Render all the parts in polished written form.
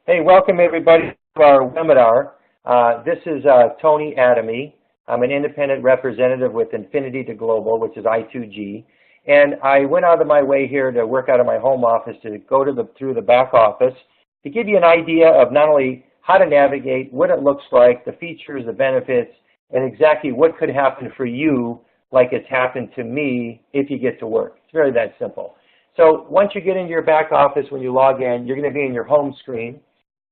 Hey, welcome everybody to our webinar. This is Tony Adamy. I'm an independent representative with Infinity to Global, which is i2g. And I went out of my way here to work out of my home office to go to through the back office to give you an idea of not only how to navigate, what it looks like, the features, the benefits, and exactly what could happen for you like it's happened to me if you get to work. It's really that simple. So once you get into your back office, when you log in, you're going to be in your home screen.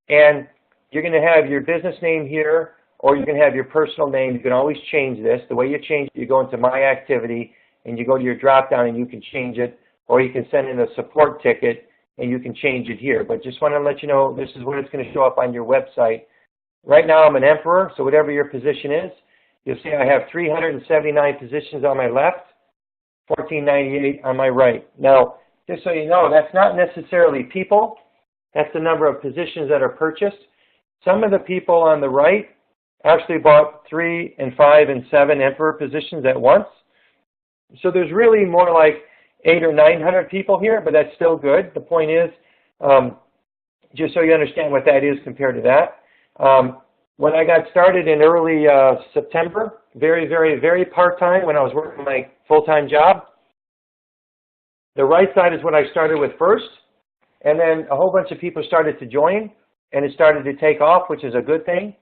And you're going to have your business name here, or you can have your personal name. You can always change this. The way you change it, you go into My Activity, and you go to your drop-down, and you can change it, or you can send in a support ticket, and you can change it here. But just want to let you know, this is what it's going to show up on your website. Right now, I'm an emperor, so whatever your position is, you'll see I have 379 positions on my left, 1498 on my right. Now, just so you know, that's not necessarily people. That's the number of positions that are purchased. Some of the people on the right actually bought 3 and 5 and 7 emperor positions at once. So there's really more like 800 or 900 people here, but that's still good. The point is, just so you understand what that is compared to that. When I got started in early September, very part-time when I was working my full-time job, the right side is what I started with first. And then a whole bunch of people started to join, and it started to take off, which is a good thing.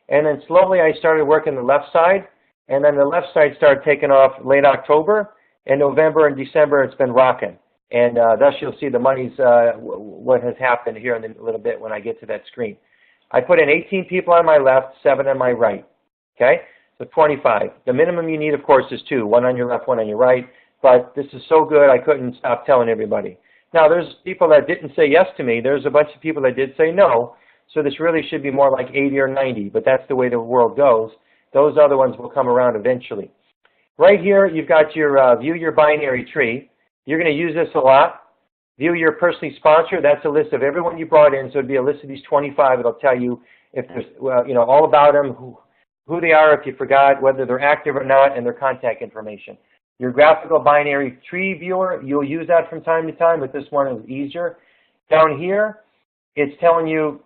And then slowly I started working the left side, and then the left side started taking off late October. In November and December, it's been rocking. And thus you'll see the money's, what has happened here in a little bit when I get to that screen. I put in 18 people on my left, 7 on my right. Okay? So 25. The minimum you need, of course, is 2. 1 on your left, 1 on your right. But this is so good, I couldn't stop telling everybody. Now, there's people that didn't say yes to me. There's a bunch of people that did say no. So this really should be more like 80 or 90, but that's the way the world goes. Those other ones will come around eventually. Right here, you've got your view your binary tree. You're going to use this a lot. View your personally sponsored. That's a list of everyone you brought in. So it'd be a list of these 25. It'll tell you if there's, all about them, who they are if you forgot, whether they're active or not, and their contact information. Your graphical binary tree viewer, you'll use that from time to time, but this one is easier. Down here, it's telling you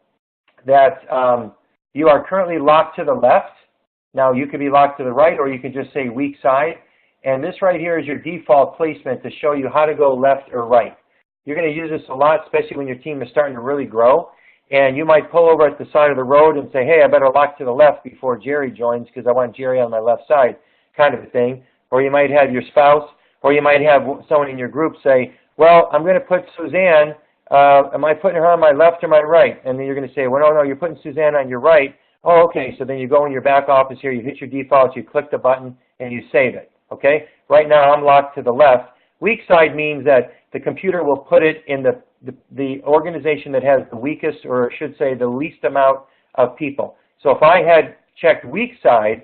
that you are currently locked to the left. Now, you could be locked to the right, or you can just say weak side. And this right here is your default placement to show you how to go left or right. You're going to use this a lot, especially when your team is starting to really grow. And you might pull over at the side of the road and say, hey, I better lock to the left before Jerry joins because I want Jerry on my left side, kind of a thing. Or you might have your spouse, or you might have someone in your group say, well, I'm going to put Suzanne, am I putting her on my left or my right? And then you're going to say, well, no, you're putting Suzanne on your right. Oh, okay, so then you go in your back office here, you hit your defaults, you click the button, and you save it, okay? Right now, I'm locked to the left. Weak side means that the computer will put it in the organization that has the weakest, or I should say the least amount of people. So if I had checked weak side,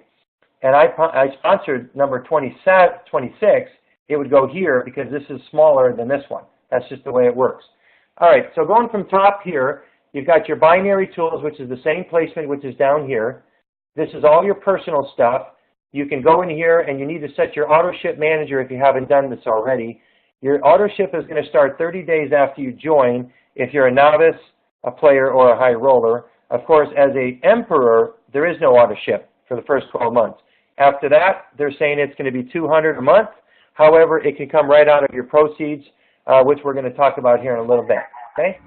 and I sponsored number 26, it would go here because this is smaller than this one. That's just the way it works. All right, so going from top here, you've got your binary tools, which is the same placement, which is down here. This is all your personal stuff. You can go in here, and you need to set your auto ship manager if you haven't done this already. Your auto ship is going to start 30 days after you join if you're a novice, a player, or a high roller. Of course, as an emperor, there is no auto ship for the first 12 months. After that, they're saying it's going to be $200 a month. However, it can come right out of your proceeds, which we're going to talk about here in a little bit. Okay?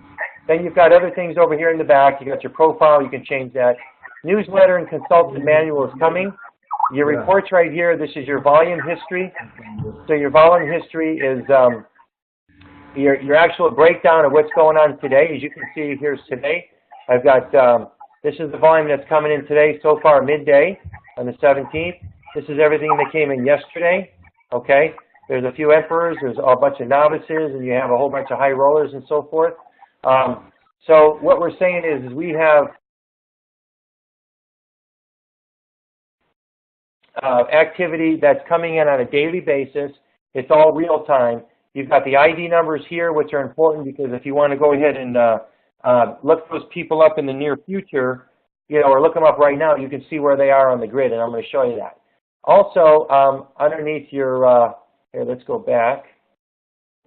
Then you've got other things over here in the back. You've got your profile. You can change that. Newsletter and consultant manual is coming. Your reports right here, this is your volume history. So your volume history is your actual breakdown of what's going on today. As you can see, here's today. I've got, this is the volume that's coming in today so far, midday on the 17th. This is everything that came in yesterday, okay? There's a few emperors, there's a bunch of novices, and you have a whole bunch of high rollers and so forth. So what we're saying is we have activity that's coming in on a daily basis. It's all real time. You've got the ID numbers here, which are important because if you want to go ahead and look those people up in the near future, or look them up right now, you can see where they are on the grid, and I'm going to show you that. Also, underneath your, here, let's go back.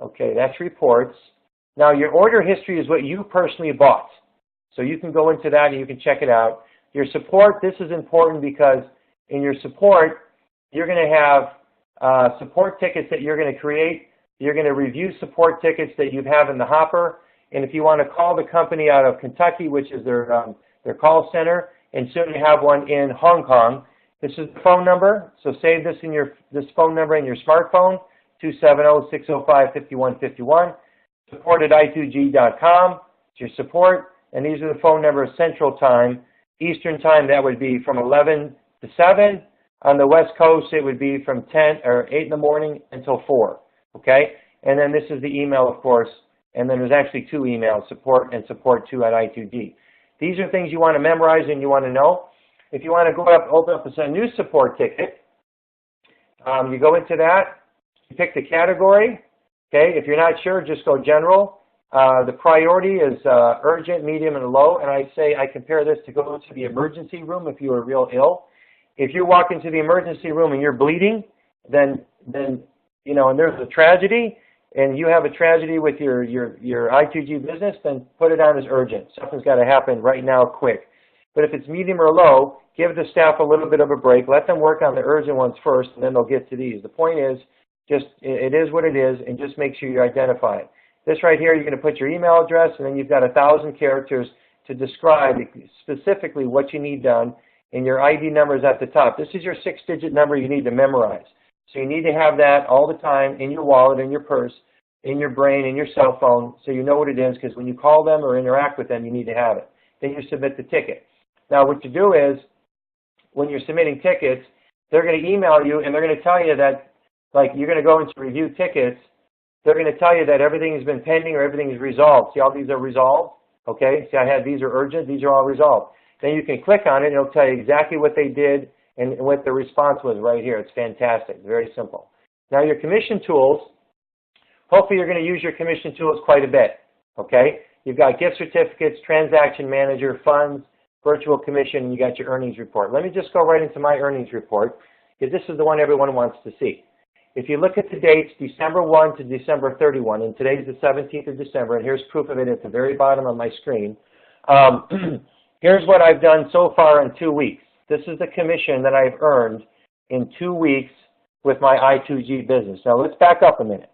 Okay, that's reports. Now, your order history is what you personally bought. So you can go into that and you can check it out. Your support, this is important because in your support, you're going to have support tickets that you're going to create. You're going to review support tickets that you have in the hopper. And if you want to call the company out of Kentucky, which is their call center, and soon you have one in Hong Kong, this is the phone number. So save this in this phone number in your smartphone, 270-605-5151. Support at i2g.com. It's your support. And these are the phone numbers Central Time. Eastern Time, that would be from 11 to 7. On the West Coast, it would be from 10 or 8 in the morning until 4. Okay? And then this is the email, of course. And then there's actually 2 emails, support and support2 at i2g. These are things you want to memorize and you want to know. If you want to go up, open up a new support ticket, you go into that, you pick the category. Okay? If you're not sure, just go general. The priority is urgent, medium, and low. And I compare this to go to the emergency room if you are real ill. If you walk into the emergency room and you're bleeding, then you know, and there's a tragedy, and you have a tragedy with your i2g business, then put it on as urgent. Something's got to happen right now, quick. But if it's medium or low, give the staff a little bit of a break. Let them work on the urgent ones first, and then they'll get to these. The point is, just it is what it is, and just make sure you identify it. This right here, you're going to put your email address, and then you've got 1,000 characters to describe specifically what you need done, and your ID number is at the top. This is your 6-digit number you need to memorize. So you need to have that all the time in your wallet, in your purse, in your brain, in your cell phone, so you know what it is, because when you call them or interact with them, you need to have it. Then you submit the ticket. Now what you do is, when you're submitting tickets, they're going to email you, and they're going to tell you that, like, you're going to go into review tickets. They're going to tell you that everything has been pending or everything is resolved. See, all these are resolved? Okay? See, I had these are urgent. These are all resolved. Then you can click on it, and it'll tell you exactly what they did and what the response was right here. It's fantastic. Very simple. Now, your commission tools, hopefully you're going to use your commission tools quite a bit. Okay? You've got gift certificates, transaction manager, funds, virtual commission, and you got your earnings report. Let me just go right into my earnings report, because this is the one everyone wants to see. If you look at the dates, December 1 to December 31, and today's the 17th of December, and here's proof of it at the very bottom of my screen. Here's what I've done so far in 2 weeks. This is the commission that I've earned in 2 weeks with my i2g business. Now let's back up a minute.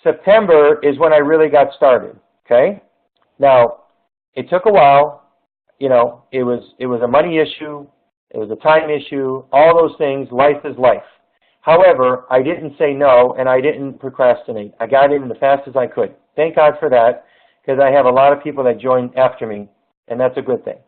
September is when I really got started, okay? Now, it took a while. You know, it was a money issue, it was a time issue, all those things. Life is life. However, I didn't say no, and I didn't procrastinate. I got in as fast as I could. Thank God for that, because I have a lot of people that joined after me, and that's a good thing.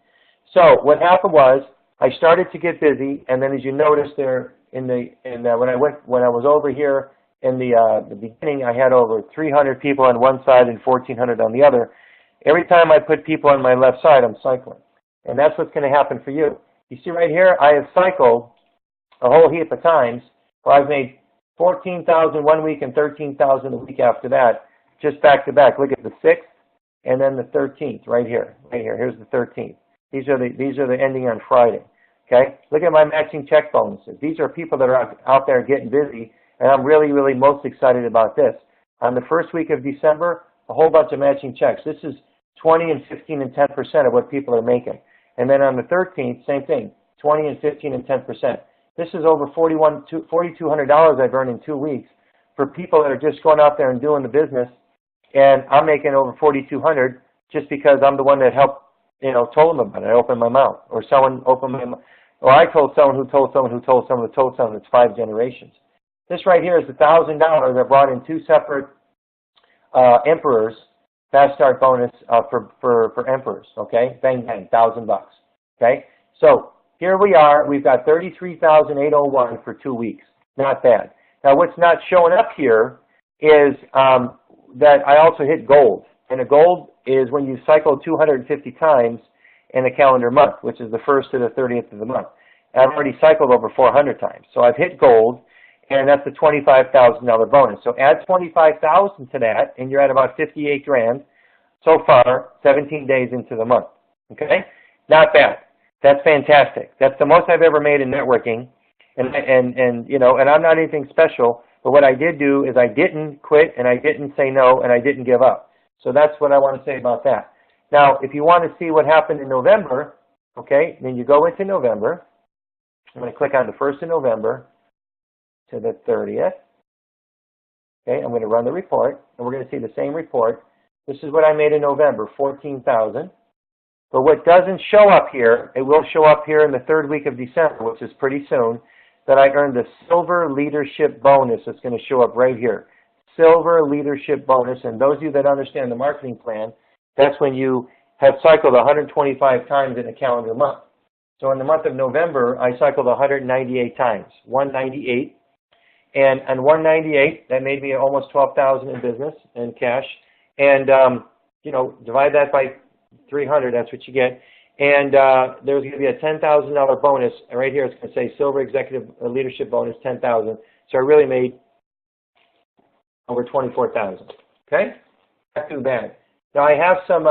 So what happened was, I started to get busy, and then as you notice there, when I was over here in the beginning, I had over 300 people on one side and 1,400 on the other. Every time I put people on my left side, I'm cycling. And that's what's going to happen for you. You see right here, I have cycled a whole heap of times, where I've made 14,000 one week and 13,000 the week after that, just back to back. Look at the 6th and then the 13th right here. Right here. Here's the 13th. These are the ending on Friday. Okay? Look at my matching check bonuses. These are people that are out there getting busy, and I'm really, really most excited about this. On the first week of December, a whole bunch of matching checks. This is 20 and 15 and 10% of what people are making. And then on the 13th, same thing, 20 and 15 and 10%. This is over $4,200 I've earned in 2 weeks for people that are just going out there and doing the business, and I'm making over $4,200 just because I'm the one that helped, you know, told them about it. I opened my mouth, or someone opened my mouth, or I told someone who told someone who told someone who told someone. It's 5 generations. This right here is $1,000 I brought in 2 separate emperors, fast start bonus for emperors. Okay, bang bang, $1,000. Okay, so here we are. We've got 33,801 for 2 weeks. Not bad. Now, what's not showing up here is that I also hit gold. And a gold is when you cycle 250 times in a calendar month, which is the 1st to the 30th of the month. And I've already cycled over 400 times. So I've hit gold, and that's a $25,000 bonus. So add 25,000 to that, and you're at about 58 grand so far, 17 days into the month. Okay? Not bad. That's fantastic. That's the most I've ever made in networking, and you know, and I'm not anything special. But what I did do is I didn't quit, and I didn't say no, and I didn't give up. So that's what I want to say about that. Now, if you want to see what happened in November, okay, then you go into November. I'm going to click on the 1st of November to the 30th. Okay, I'm going to run the report, and we're going to see the same report. This is what I made in November, 14,000. But what doesn't show up here, it will show up here in the 3rd week of December, which is pretty soon, that I earned the Silver Leadership Bonus. It's going to show up right here. Silver Leadership Bonus, and those of you that understand the marketing plan, that's when you have cycled 125 times in a calendar month. So in the month of November, I cycled 198 times, 198. And on 198, that made me almost 12,000 in business and cash. And, you know, divide that by 300, that's what you get. And there's going to be a $10,000 bonus. And right here it's going to say Silver Executive Leadership Bonus, 10,000. So I really made over 24,000. Okay? Not too bad. Now I have some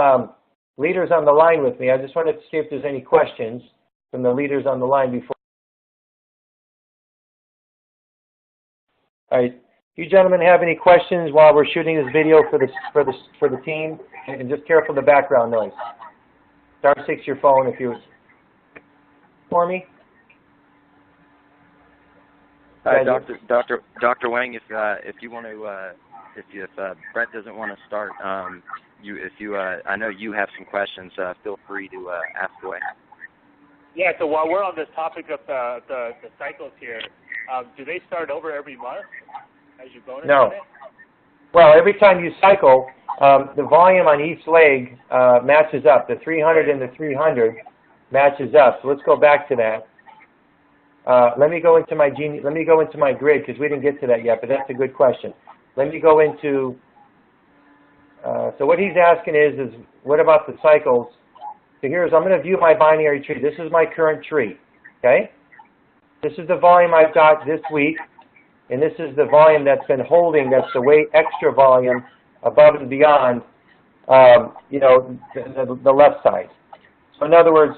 leaders on the line with me. I just wanted to see if there's any questions from the leaders on the line before. All right. You gentlemen have any questions while we're shooting this video for the team? And just careful of the background noise. *6 your phone if you for me. Hi, Dr. Wang. If you want to, if Brett doesn't want to start, I know you have some questions. Feel free to ask away. Yeah. So while we're on this topic of the cycles here, do they start over every month as you bonus? No. Well, every time you cycle, the volume on each leg matches up. The 300 and the 300 matches up. So let's go back to that. Let me go into my grid because we didn't get to that yet, but that's a good question. Let me go into. So what he's asking is what about the cycles? So I'm going to view my binary tree. This is my current tree. Okay. This is the volume I've got this week, and this is the volume that's been holding. That's the way extra volume above and beyond, you know, the left side. So in other words,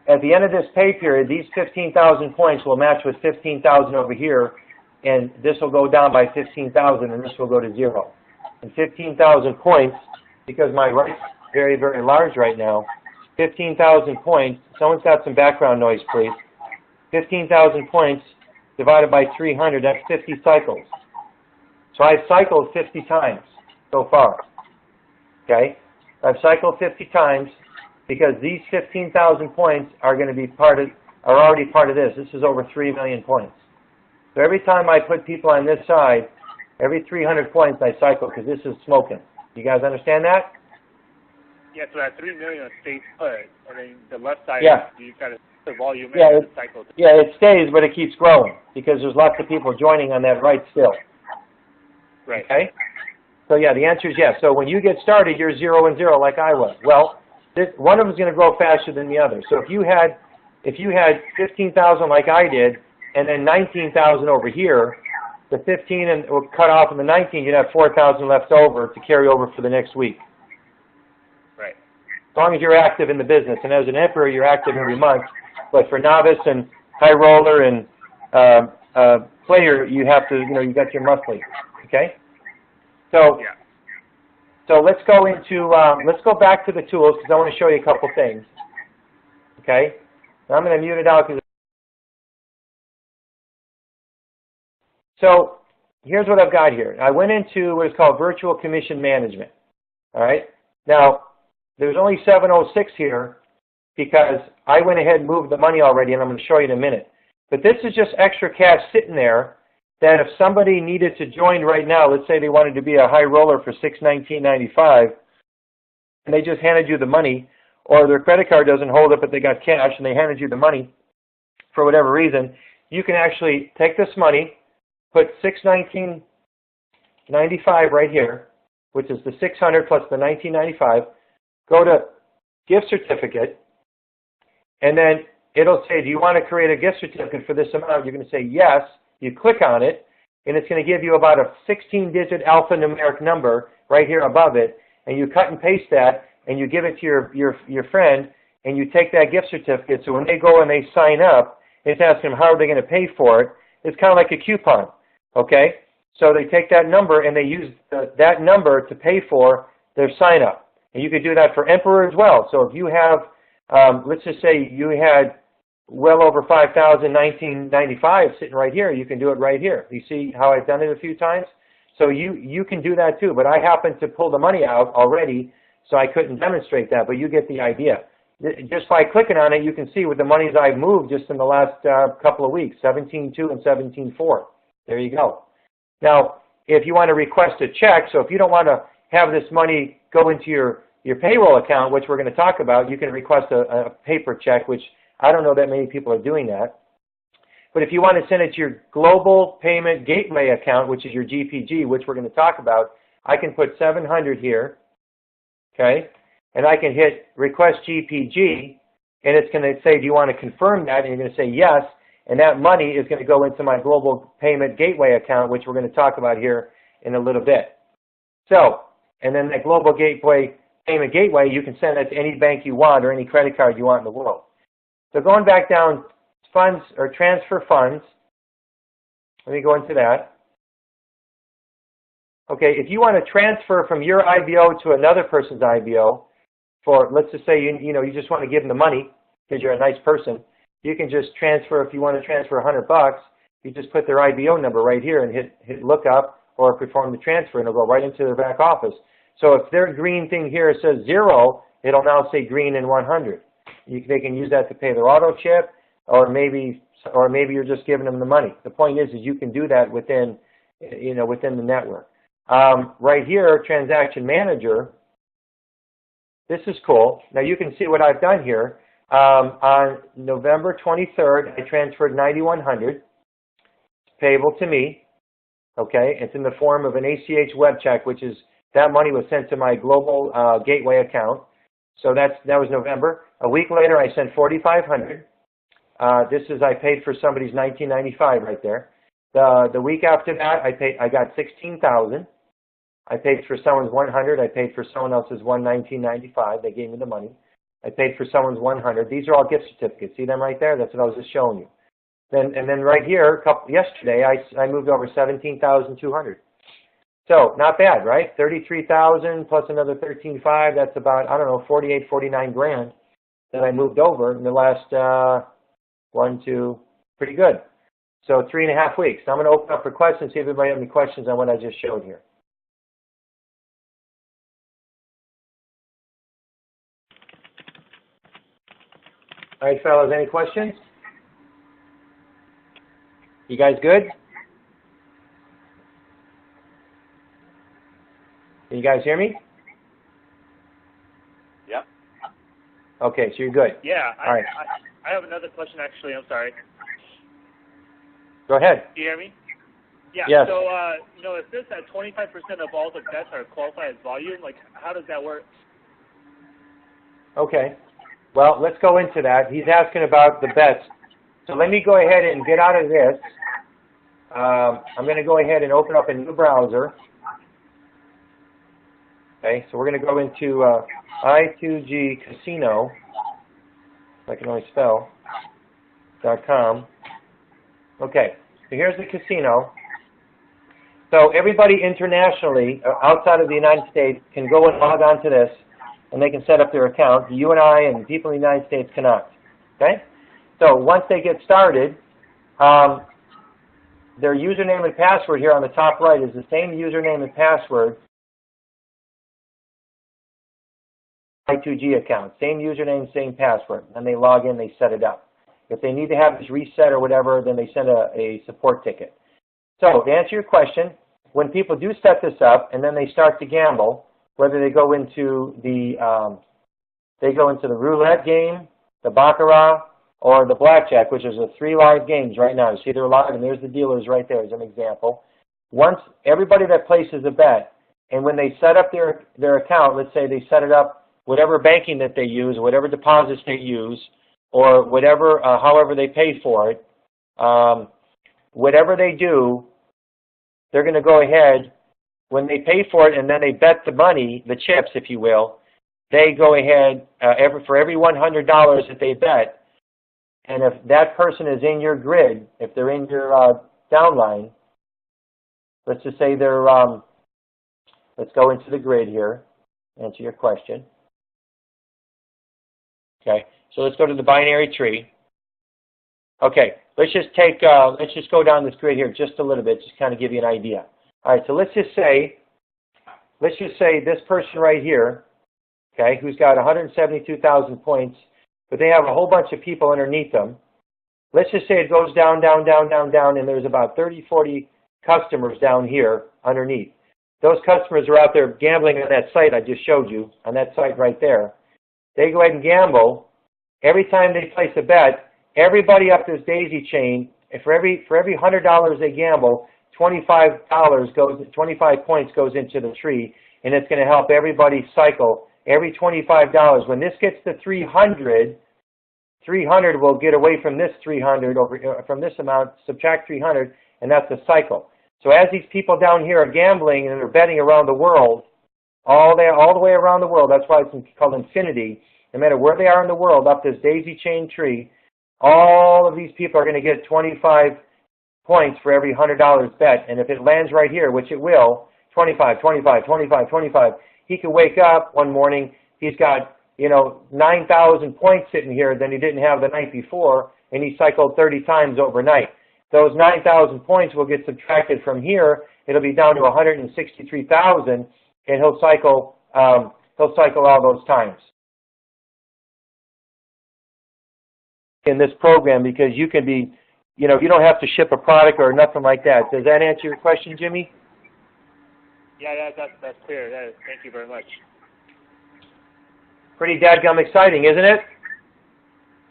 at the end of this pay period, these 15,000 points will match with 15,000 over here, and this will go down by 15,000, and this will go to 0. And 15,000 points, because my right's very, very large right now, 15,000 points, someone's got some background noise, please. 15,000 points divided by 300, that's 50 cycles. So I've cycled 50 times so far. Okay? I've cycled 50 times because these 15,000 points are going to be already part of this. This is over 3 million points. So every time I put people on this side, every 300 points I cycle because this is smoking. You guys understand that? Yeah, so that 3 million stays put, and then the left side, yeah. You got to the volume and the cycle. Yeah, it stays, but it keeps growing because there's lots of people joining on that right still. Right. Okay? So yeah, the answer is yes. So when you get started, you're 0 and 0 like I was. Well, one of them is going to grow faster than the other. So if you had 15,000 like I did, and then 19,000 over here, the 15 and will cut off in the 19, you'd have 4,000 left over to carry over for the next week. Right. As long as you're active in the business, and as an emperor, you're active every month. But for novice and high roller and player, you have to, you got your monthly. Okay. So, yeah. So let's go back to the tools because I want to show you a couple things. Okay. Now I'm going to mute it out. So here's what I've got here. I went into what is called virtual commission management. All right. Now there's only 706 here because I went ahead and moved the money already, and I'm going to show you in a minute. But this is just extra cash sitting there that if somebody needed to join right now, let's say they wanted to be a high roller for $619.95, and they just handed you the money, or their credit card doesn't hold it, but they got cash, and they handed you the money for whatever reason, you can actually take this money, put $619.95 right here, which is the 600 plus the $19.95, go to gift certificate, and then it'll say, do you want to create a gift certificate for this amount? You're going to say yes. You click on it, and it's going to give you about a 16-digit alphanumeric number right here above it, and you cut and paste that, and you give it to your friend, and you take that gift certificate. So when they go and they sign up, it's asking them how are they going to pay for it. It's kind of like a coupon, okay? So they take that number, and they use that number to pay for their sign-up. And you could do that for Emperor as well. So if you have, let's just say you had well over 5,000 1995 sitting right here, you can do it right here. You see how I've done it a few times? So you can do that too, but I happen to pull the money out already, so I couldn't demonstrate that, but you get the idea. Just by clicking on it, you can see what the monies I've moved just in the last couple of weeks, 17.2 and 17.4. There you go. Now, if you want to request a check, so if you don't want to have this money go into your payroll account, which we're going to talk about, you can request a paper check, which I don't know that many people are doing that. But if you want to send it to your Global Payment Gateway account, which is your GPG, which we're going to talk about, I can put 700 here, okay? And I can hit Request GPG, and it's going to say, do you want to confirm that? And you're going to say yes, and that money is going to go into my Global Payment Gateway account, which we're going to talk about here in a little bit. So, and then that Global Payment Gateway, you can send that to any bank you want or any credit card you want in the world. So going back down, funds or transfer funds, let me go into that. Okay, if you want to transfer from your IBO to another person's IBO, for let's just say you just want to give them the money because you're a nice person, you can just transfer. If you want to transfer $100, you just put their IBO number right here and hit look up or perform the transfer, and it'll go right into their back office. So if their green thing here says 0, it'll now say green and 100. They can use that to pay their auto chip, or maybe you're just giving them the money. The point is you can do that within the network. Right here, Transaction Manager. This is cool. Now you can see what I've done here. On November 23rd, I transferred $9,100. It's payable to me. Okay, it's in the form of an ACH web check, which is that money was sent to my Global Gateway account. So that was November. A week later, I sent $4,500. This is I paid for somebody's 1995 right there. The week after that, I got 16,000. I paid for someone's 100. I paid for someone else's 1995. They gave me the money. I paid for someone's 100. These are all gift certificates. See them right there? That's what I was just showing you. Then right here, yesterday, I moved over 17,200. So not bad, right? 33,000 plus another 13,500. That's about 48, 49 grand that I moved over in the last pretty good. So 3.5 weeks. Now I'm going to open up for questions. See if anybody has any questions on what I just showed here. All right, fellas, any questions? You guys good? Can you guys hear me? Yep. Okay, so you're good. Yeah. All right. I have another question, actually. I'm sorry. Go ahead. Do you hear me? Yeah. Yes. So, it says that 25% of all the bets are qualified as volume. Like, how does that work? Okay. Well, let's go into that. He's asking about the bets. So let me go ahead and get out of this. I'm going to go ahead and open up a new browser. Okay, so we're going to go into i2g casino, if I can only spell, .com. Okay, so here's the casino. So everybody internationally, outside of the United States, can go and log on to this, and they can set up their account. You and I and people in the United States cannot. Okay? So once they get started, their username and password here on the top right is the same username and password i2g account. Same username, same password. And they log in, they set it up. If they need to have this reset or whatever, then they send a support ticket. So to answer your question, when people do set this up and then they start to gamble, whether they go into the roulette game, the baccarat, or the blackjack, which is the 3 live games right now. You see they're live, and there's the dealers right there as an example. Once everybody that places a bet, and when they set up their account, let's say they set it up, whatever banking that they use, whatever deposits they use, or whatever, however they pay for it, whatever they do, they're going to go ahead, when they pay for it and then they bet the money, the chips, if you will, they go ahead, for every $100 that they bet, and if that person is in your grid, if they're in your downline, let's just say they're, let's go into the grid here. answer your question. Okay, so let's go to the binary tree. Okay, let's just go down this grid here just a little bit, just kind of give you an idea. All right, so let's just say this person right here, okay, who's got 172,000 points, but they have a whole bunch of people underneath them. Let's just say it goes down, down, down, down, down, and there's about 30, 40 customers down here underneath. Those customers are out there gambling on that site I just showed you, on that site right there. They go ahead and gamble. Every time they place a bet, everybody up this daisy chain, for every $100 they gamble, 25 points goes into the tree, and it's going to help everybody cycle. Every $25, when this gets to 300 will get away from this 300 from this amount, subtract 300, and that's a cycle. So as these people down here are gambling and they're betting around the world, all the way around the world, that's why it's called infinity. No matter where they are in the world, up this daisy chain tree, all of these people are going to get 25 points for every $100 bet. And if it lands right here, which it will, 25, 25, 25, 25, he could wake up one morning, he's got, 9,000 points sitting here than he didn't have the night before, and he cycled 30 times overnight. Those 9,000 points will get subtracted from here. It'll be down to 163,000, and he'll cycle all those times in this program, because you can be, you don't have to ship a product or nothing like that. Does that answer your question, Jimmy? Yeah, that's clear. Thank you very much. Pretty dadgum exciting, isn't it?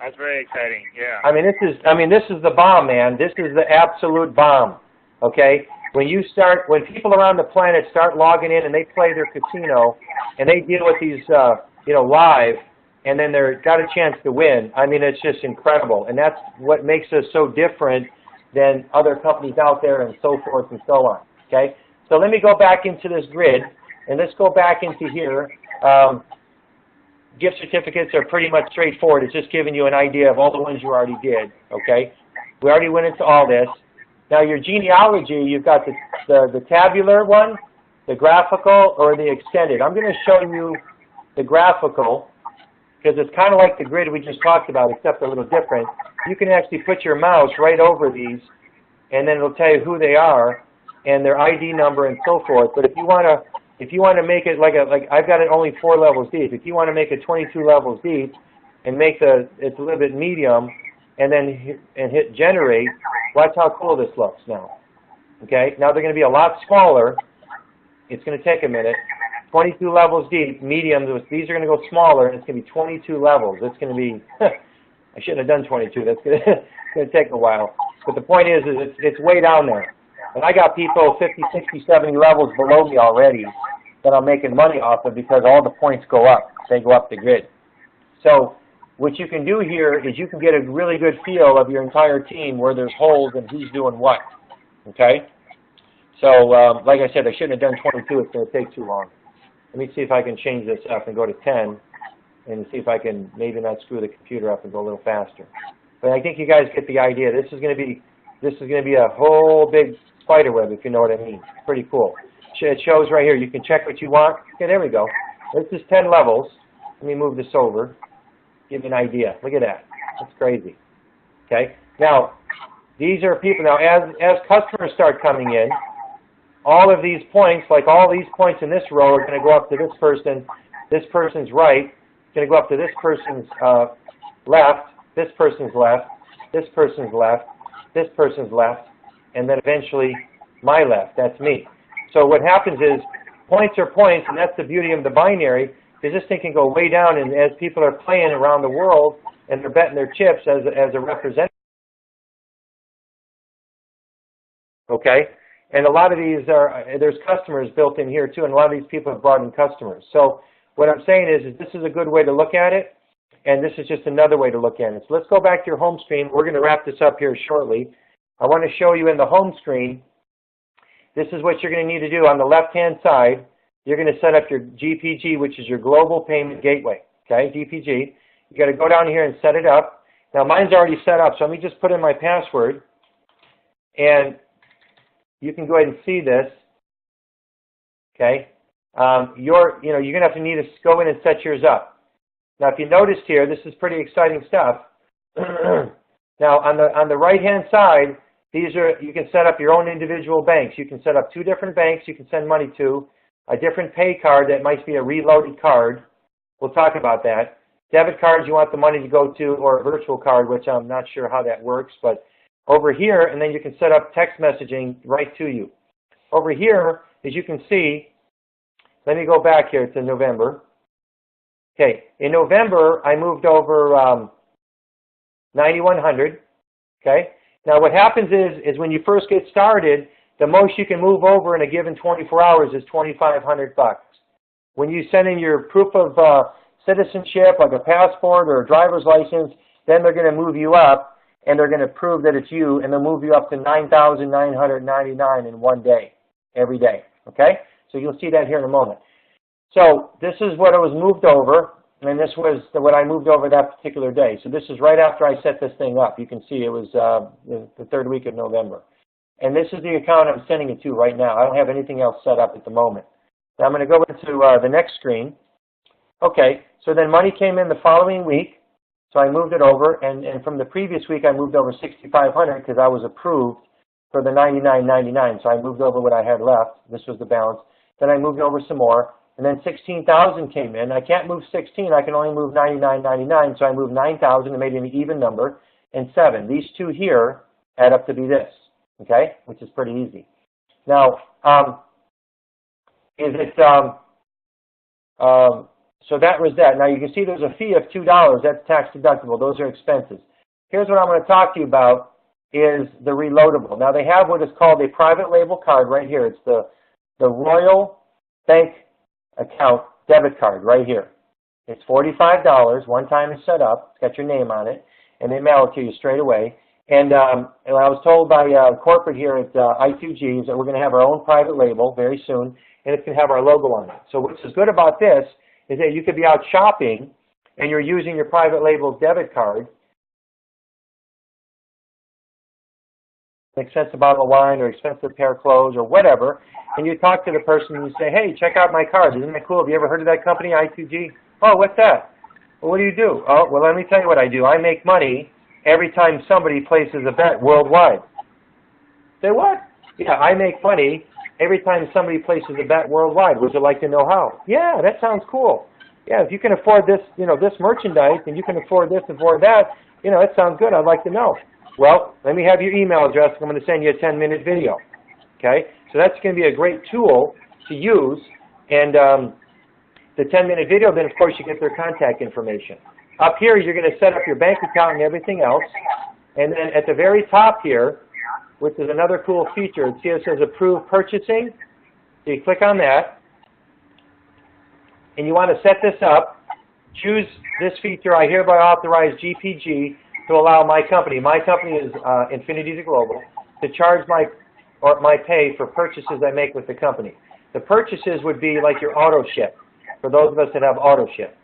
That's very exciting. Yeah. This is the bomb, man. This is the absolute bomb. Okay? When people around the planet start logging in and they play their casino and they deal with these, live, and then they've got a chance to win, it's just incredible. And that's what makes us so different than other companies out there and so forth and so on. Okay? So let me go back into this grid, and let's go back into here. Gift certificates are pretty much straightforward. It's just giving you an idea of all the ones you already did, okay? We already went into all this. Now your genealogy, you've got the tabular one, the graphical, or the extended. I'm going to show you the graphical because it's kind of like the grid we just talked about, except a little different. You can actually put your mouse right over these, and then it'll tell you who they are and their ID number and so forth. But if you want to make it like I've got it only 4 levels deep. If you want to make it 22 levels deep and make it's a little bit medium, and then hit generate, watch how cool this looks now. Okay, now they're going to be a lot smaller. It's going to take a minute. 22 levels deep, medium. These are going to go smaller, and it's going to be 22 levels. It's going to be. I shouldn't have done 22. That's going to take a while. But the point is it's way down there. And I got people 50, 60, 70 levels below me already that I'm making money off of because all the points go up. They go up the grid. So what you can do here is you can get a really good feel of your entire team, where there's holes and who's doing what. Okay? So like I said, I shouldn't have done 22. It's going to take too long. Let me see if I can change this up and go to 10 and see if I can maybe not screw the computer up and go a little faster. But I think you guys get the idea. This is going to be a whole big spider web, if you know what I mean. Pretty cool. It shows right here. You can check what you want. Okay, there we go. This is 10 levels. Let me move this over. Give you an idea. Look at that. That's crazy. Okay. Now, these are people. Now, as customers start coming in, all of these points, like all these points in this row, are going to go up to this person. This person's right. It's going to go up to this person's left. This person's left. This person's left. This person's left. And then eventually my left. That's me. So what happens is points are points, and that's the beauty of the binary, because this thing can go way down, and as people are playing around the world and they're betting their chips as a representative. Okay? And a lot of these there's customers built in here too, and a lot of these people have brought in customers. So what I'm saying is this is a good way to look at it, and this is just another way to look at it. So let's go back to your home screen. We're going to wrap this up here shortly. I want to show you in the home screen, this is what you're going to need to do. On the left-hand side, you're going to set up your GPG, which is your Global Payment Gateway, okay, GPG. You got to go down here and set it up. Now, mine's already set up, so let me just put in my password, and you can go ahead and see this, okay. you're going to have to need to go in and set yours up. Now, if you noticed here, this is pretty exciting stuff. Now, on the right-hand side, you can set up your own individual banks. You can set up 2 different banks you can send money to, a different pay card that might be a reloaded card. We'll talk about that. Debit cards you want the money to go to, or a virtual card, which I'm not sure how that works, but over here, and then you can set up text messaging right to you. Over here, as you can see, let me go back here to November. Okay, in November, I moved over 9,100, okay? Now what happens is when you first get started, the most you can move over in a given 24 hours is 2,500 bucks. When you send in your proof of citizenship, like a passport or a driver's license, then they're going to move you up, and they're going to prove that it's you, and they'll move you up to 9,999 in one day, every day, okay? So you'll see that here in a moment. So this is what it was moved over, and this was what I moved over that particular day. So this is right after I set this thing up. You can see it was the 3rd week of November. And this is the account I'm sending it to right now. I don't have anything else set up at the moment. Now I'm going to go into the next screen. Okay, so then money came in the following week. So I moved it over, and from the previous week I moved over 6,500 because I was approved for the $99.99. So I moved over what I had left. This was the balance. Then I moved over some more, and then 16,000 came in. I can't move 16. I can only move $99.99. So I moved 9,000 and made it an even number, and 7. These 2 here add up to be this, okay, which is pretty easy. Now, so that was that. Now you can see there's a fee of $2. That's tax deductible. Those are expenses. Here's what I'm going to talk to you about is the reloadable. Now they have what is called a private label card right here. It's the Royal Bank account debit card right here. It's $45. One time it's set up. It's got your name on it, and they mail it to you straight away. And I was told by corporate here at i2g that we're going to have our own private label very soon, and it's going to have our logo on it. So what's good about this is that you could be out shopping and you're using your private label debit card, an expensive bottle of wine or expensive pair of clothes or whatever, and you talk to the person and you say, hey, check out my card. Isn't that cool? Have you ever heard of that company, i2g? Oh, what's that? Well, what do you do? Oh, well, let me tell you what I do. I make money every time somebody places a bet worldwide. Say what? Yeah, I make money every time somebody places a bet worldwide. Would you like to know how? Yeah, that sounds cool. Yeah, if you can afford this, this merchandise, and you can afford this and afford that, that sounds good. I'd like to know. Well, let me have your email address. I'm going to send you a 10-minute video. Okay? So that's going to be a great tool to use. And the 10-minute video, then, of course, you get their contact information. Up here, you're going to set up your bank account and everything else. And then at the very top here, which is another cool feature, it says Approve Purchasing. So you click on that. And you want to set this up. Choose this feature, I hereby authorize GPG to allow my company is Infinity to Global, to charge my pay for purchases I make with the company. The purchases would be like your auto ship, for those of us that have auto ship.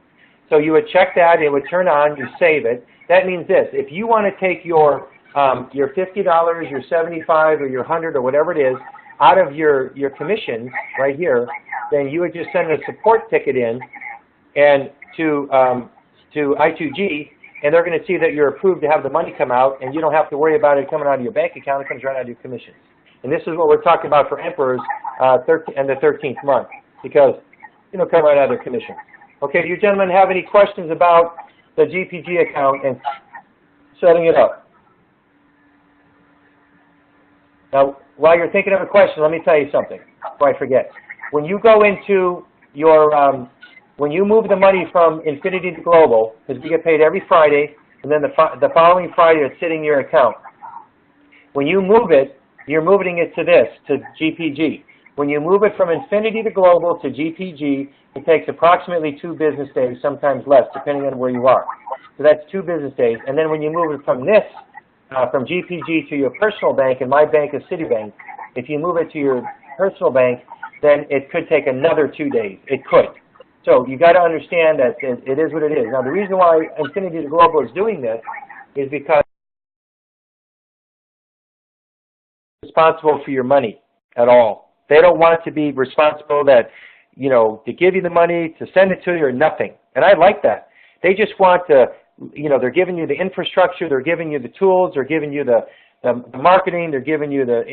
So you would check that, it would turn on, you save it. That means this, if you want to take your $50, your $75, or your $100, or whatever it is, out of your commissions right here, then you would just send a support ticket in and to i2g, and they're going to see that you're approved to have the money come out, and you don't have to worry about it coming out of your bank account. It comes right out of your commissions. And this is what we're talking about for emperors in the 13th month, because come right out of their commissions. Okay, do you gentlemen have any questions about the GPG account and setting it up? Now, while you're thinking of a question, let me tell you something before I forget. When you go into your, when you move the money from Infinity to Global, because we get paid every Friday, and then the following Friday it's sitting in your account. When you move it, you're moving it to this, to GPG. When you move it from Infinity to Global to GPG, it takes approximately 2 business days, sometimes less, depending on where you are. So that's 2 business days. And then when you move it from this, from GPG to your personal bank, and my bank is Citibank, if you move it to your personal bank, then it could take another 2 days. It could. So you got to understand that it is what it is. Now the reason why Infinity to Global is doing this is because they're responsible for your money at all. They don't want to be responsible that you know, to give you the money, to send it to you, or nothing. And I like that. They just want to, you know, they're giving you the infrastructure, they're giving you the tools, they're giving you the marketing, they're giving you the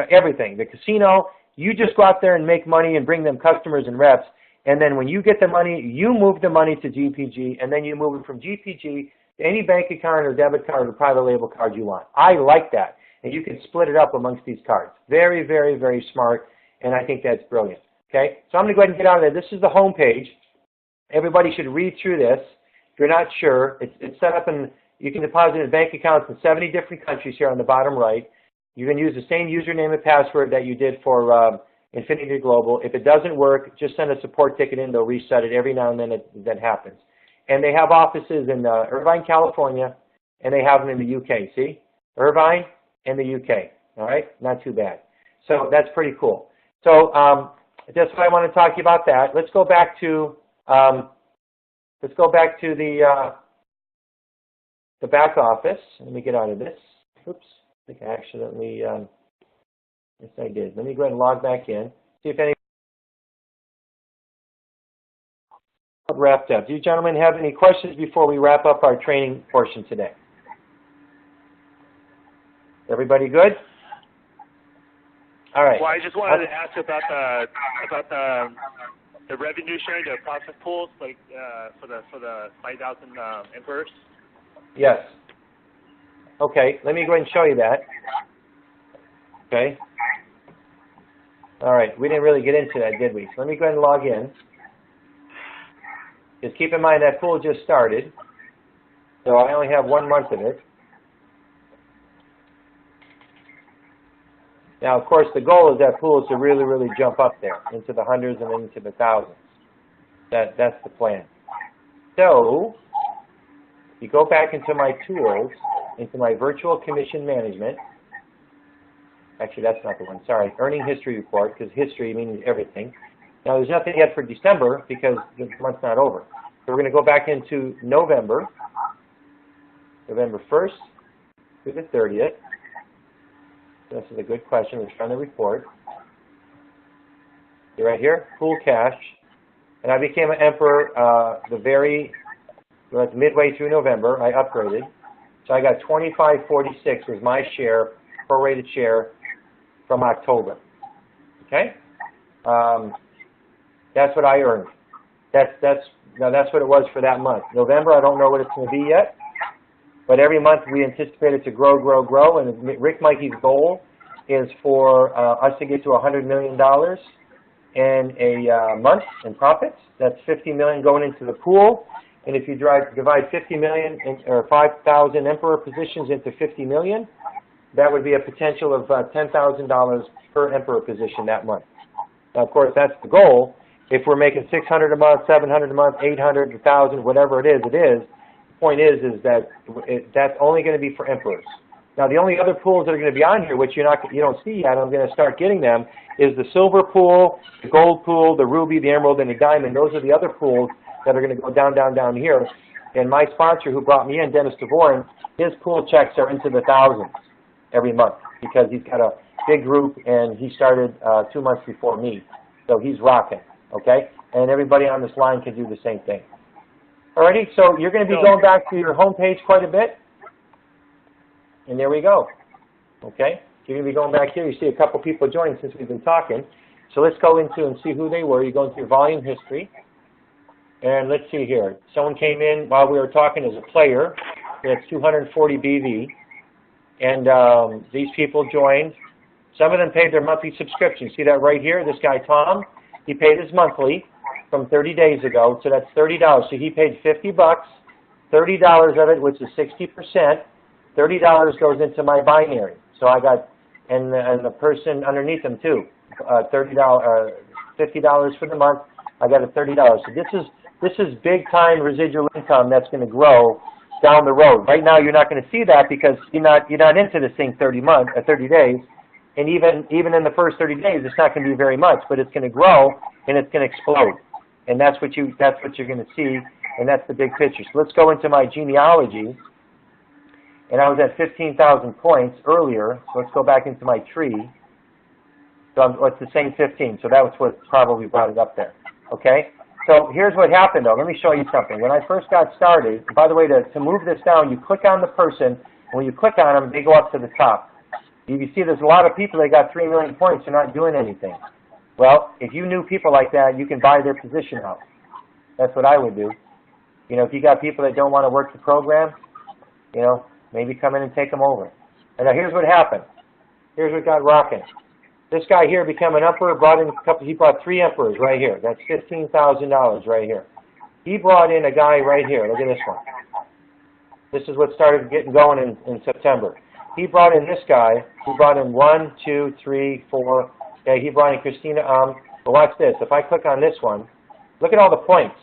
everything. The casino, you just go out there and make money and bring them customers and reps. And then when you get the money, you move the money to GPG, and then you move it from GPG to any bank account or debit card or private label card you want. I like that. And you can split it up amongst these cards. Very, very, very smart, and I think that's brilliant. Okay, so I'm going to go ahead and get out of there. This is the home page. Everybody should read through this. If you're not sure, it's set up in, you can deposit in bank accounts in 70 different countries here on the bottom right. You can use the same username and password that you did for Infinity Global. If it doesn't work, just send a support ticket in. They'll reset it every now and then. That happens. And they have offices in Irvine, California, and they have them in the UK. See? Irvine and the UK. All right? Not too bad. So that's pretty cool. So that's what I want to talk to you about that. Let's go back to the back office. Let me get out of this. Oops. I think I accidentally, yes I did. Let me go ahead and log back in. See if any wrapped up. Do you gentlemen have any questions before we wrap up our training portion today? Everybody good? All right. Well, I just wanted to ask about the revenue sharing, the profit pools, like for the 5,000 emperors. Yes. Okay. Let me go ahead and show you that. Okay. All right. We didn't really get into that, did we? So let me go ahead and log in. Just keep in mind that pool just started, so I only have 1 month of it. Now, of course, the goal of that pool is to really, really jump up there into the hundreds and then into the thousands. That's the plan. So, if you go back into my tools, into my virtual commission management, actually, that's not the one, sorry, earning history report, because history means everything. Now, there's nothing yet for December because the month's not over. So we're going to go back into November 1st through the 30th. This is a good question. Let's run the report. See right here, pool cash. And I became an emperor midway through November. I upgraded. So I got 2546 was my share, prorated share from October. Okay? That's what I earned. That's what it was for that month. November, I don't know what it's going to be yet. But every month we anticipate it to grow, grow, grow. And Rick Mikey's goal is for us to get to $100 million in a month in profits. That's $50 million going into the pool. And if you divide 50 million or 5,000 emperor positions into 50 million, that would be a potential of $10,000 per emperor position that month. Now, of course, that's the goal. If we're making 600 a month, 700 a month, 800, 1,000, whatever it is, it is. The point is that that's only going to be for emperors. Now, the only other pools that are going to be on here, which you don't see yet, I'm going to start getting them, is the silver pool, the gold pool, the ruby, the emerald, and the diamond. Those are the other pools that are going to go down, down, down here. And my sponsor who brought me in, Dennis DeVoren, his pool checks are into the thousands every month because he's got a big group and he started 2 months before me. So he's rocking, okay? And everybody on this line can do the same thing. Alrighty, so you're going to be going back to your home page quite a bit. And there we go. Okay? You're going to be going back here. You see a couple people joined since we've been talking. So let's go into and see who they were. You go into your volume history. And let's see here. Someone came in while we were talking as a player. That's 240 BV. And these people joined. Some of them paid their monthly subscription. See that right here? This guy, Tom, he paid his monthly from 30 days ago. So that's $30. So he paid $50, $30 of it, which is 60%. $30 goes into my binary. So I got, and the person underneath them too, $50 for the month. I got a $30. So this is big time residual income that's going to grow down the road. Right now, you're not going to see that because you're not into this thing 30 days, and even in the first 30 days, it's not going to be very much, but it's going to grow and it's going to explode, and that's what you're going to see, and that's the big picture. So let's go into my genealogy, and I was at 15,000 points earlier. So let's go back into my tree. So it's the same 15. So that was what probably brought it up there. Okay? So here's what happened, though. Let me show you something. When I first got started, by the way, to move this down, you click on the person, and when you click on them, they go up to the top. You see there's a lot of people that got 3 million points and not doing anything. Well, if you knew people like that, you can buy their position out. That's what I would do. You know, if you got people that don't want to work the program, you know, maybe come in and take them over. And now here's what happened. Here's what got rocking. This guy here became an emperor, he brought 3 emperors right here. That's $15,000 right here. He brought in a guy right here. Look at this one. This is what started getting going in September. He brought in this guy. He brought in 1, 2, 3, 4. Okay, he brought in Christina. But watch this. If I click on this one, look at all the points.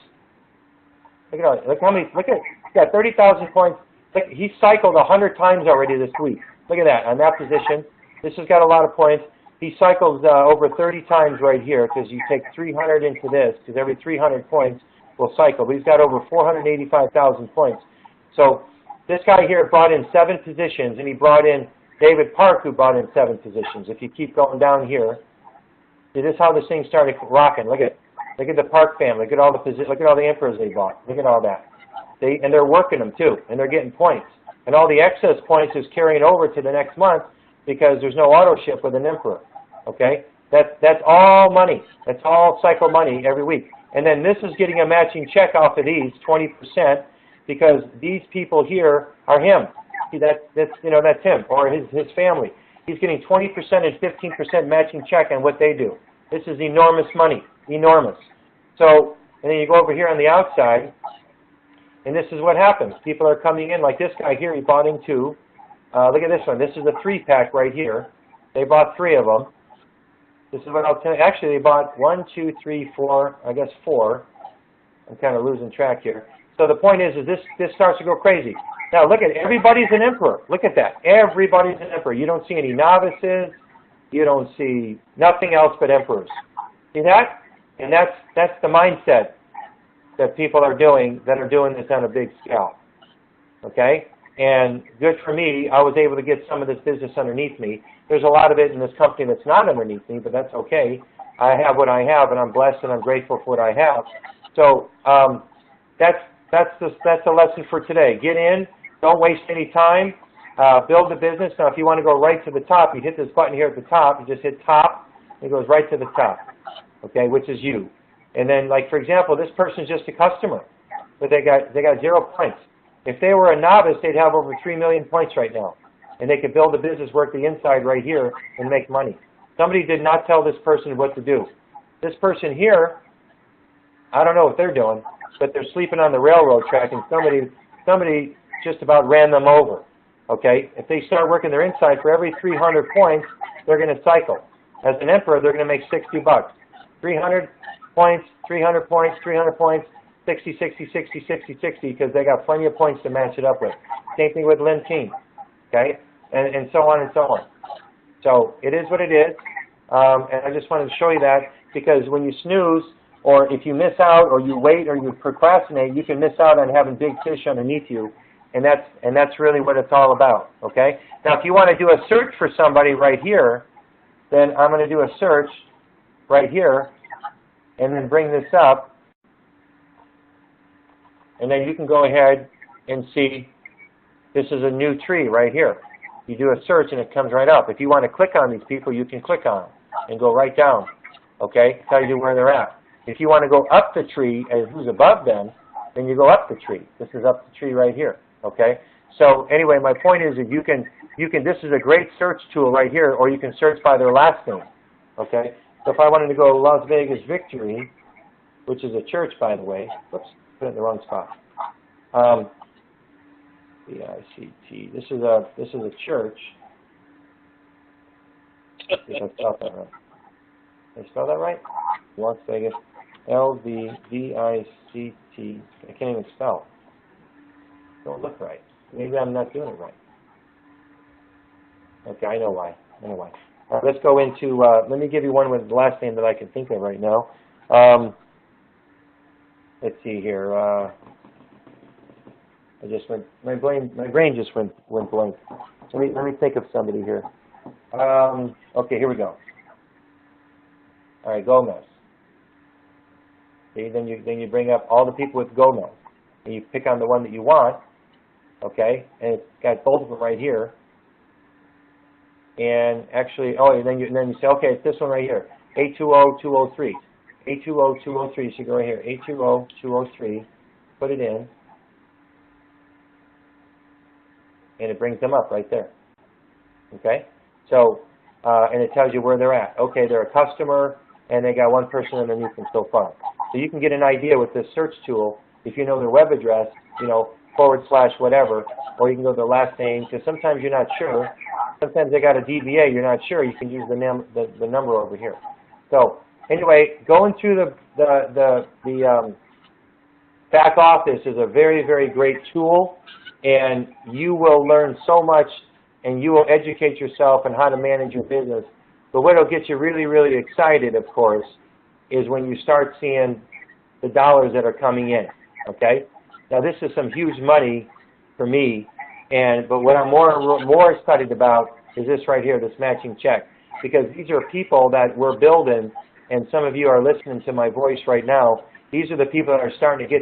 Look at all. Look how many. Look at. He's got 30,000 points. Look, he cycled 100 times already this week. Look at that on that position. This has got a lot of points. He cycles over 30 times right here because you take 300 into this because every 300 points will cycle. But he's got over 485,000 points. So this guy here brought in 7 positions, and he brought in David Park, who brought in 7 positions. If you keep going down here, see, this is how this thing started rocking. Look at the Park family. Look at all the emperors they bought. Look at all that. And they're working them too, and they're getting points. And all the excess points is carrying over to the next month because there's no auto ship with an emperor. Okay, that's all money. That's all cycle money every week. And then this is getting a matching check off of these 20% because these people here are him. See, that's him or his family. He's getting 20% and 15% matching check on what they do. This is enormous money, enormous. So, and then you go over here on the outside, and this is what happens. People are coming in, like this guy here, he bought in 2. Look at this one. This is a 3-pack right here. They bought 3 of them. This is what I'll tell you. Actually, they bought 1, 2, 3, 4, I guess 4. I'm kind of losing track here. So the point is this starts to go crazy. Now look at everybody's an emperor. Look at that. Everybody's an emperor. You don't see any novices. You don't see nothing else but emperors. See that? And that's the mindset that people are doing this on a big scale. Okay? And good for me, I was able to get some of this business underneath me. There's a lot of it in this company that's not underneath me, but that's okay. I have what I have, and I'm blessed and I'm grateful for what I have. So that's a lesson for today. Get in. Don't waste any time. Build the business. Now, if you want to go right to the top, you hit this button here at the top. You just hit top. It goes right to the top, okay, which is you. And then, like, for example, this person's just a customer, but they got 0 points. If they were a novice, they'd have over 3 million points right now, and they could build a business, work the inside right here, and make money. Somebody did not tell this person what to do. This person here, I don't know what they're doing, but they're sleeping on the railroad track, and somebody just about ran them over. Okay, if they start working their inside, for every 300 points, they're going to cycle. As an emperor, they're going to make $60. 300 points, 300 points, 300 points, 60, 60, 60, 60, 60, because they got plenty of points to match it up with. Same thing with Lynn King, okay, and so on and so on. So it is what it is, and I just wanted to show you that because when you snooze, or if you miss out, or you wait, or you procrastinate, you can miss out on having big fish underneath you. And that's really what it's all about, okay? Now, if you want to do a search for somebody right here, then I'm going to do a search right here and then bring this up. And then you can go ahead and see this is a new tree right here. You do a search and it comes right up. If you want to click on these people, you can click on them and go right down, okay? Tell you where they're at. If you want to go up the tree and who's above them, then you go up the tree. This is up the tree right here. Okay, so anyway, my point is that you can, this is a great search tool right here, or you can search by their last name. Okay, so if I wanted to go Las Vegas Victory, which is a church, by the way, whoops, put it in the wrong spot. VICT. This is a church. If I spelled that right. Did I spell that right? Las Vegas, LVVICT. I can't even spell. Don't look right. Maybe I'm not doing it right. Okay, I know why. All right, let's go into, let me give you one with the last name that I can think of right now. Let's see here. I just went, my brain just went blank. Let me think of somebody here. Okay, here we go. All right, Gomez. See, then you bring up all the people with go nodes, and you pick on the one that you want. Okay, and it's got both of them right here. And actually, and then you say, okay, it's this one right here, 820-203. 820-203. So you go right here, 820-203. Put it in, and it brings them up right there. Okay, so and it tells you where they're at. Okay, they're a customer, and they got one person underneath them so far. So you can get an idea with this search tool if you know their web address, / whatever, or you can go to their last name, because sometimes you're not sure. Sometimes they got a DBA, you're not sure. You can use the number over here. So anyway, going through the back office is a very, very great tool, and you will learn so much, and you will educate yourself on how to manage your business. But what will get you really, really excited, of course, is when you start seeing the dollars that are coming in. Okay. Now this is some huge money for me, but what I'm more excited about is this right here, this matching check, because these are people that we're building, and some of you are listening to my voice right now. These are the people that are starting to get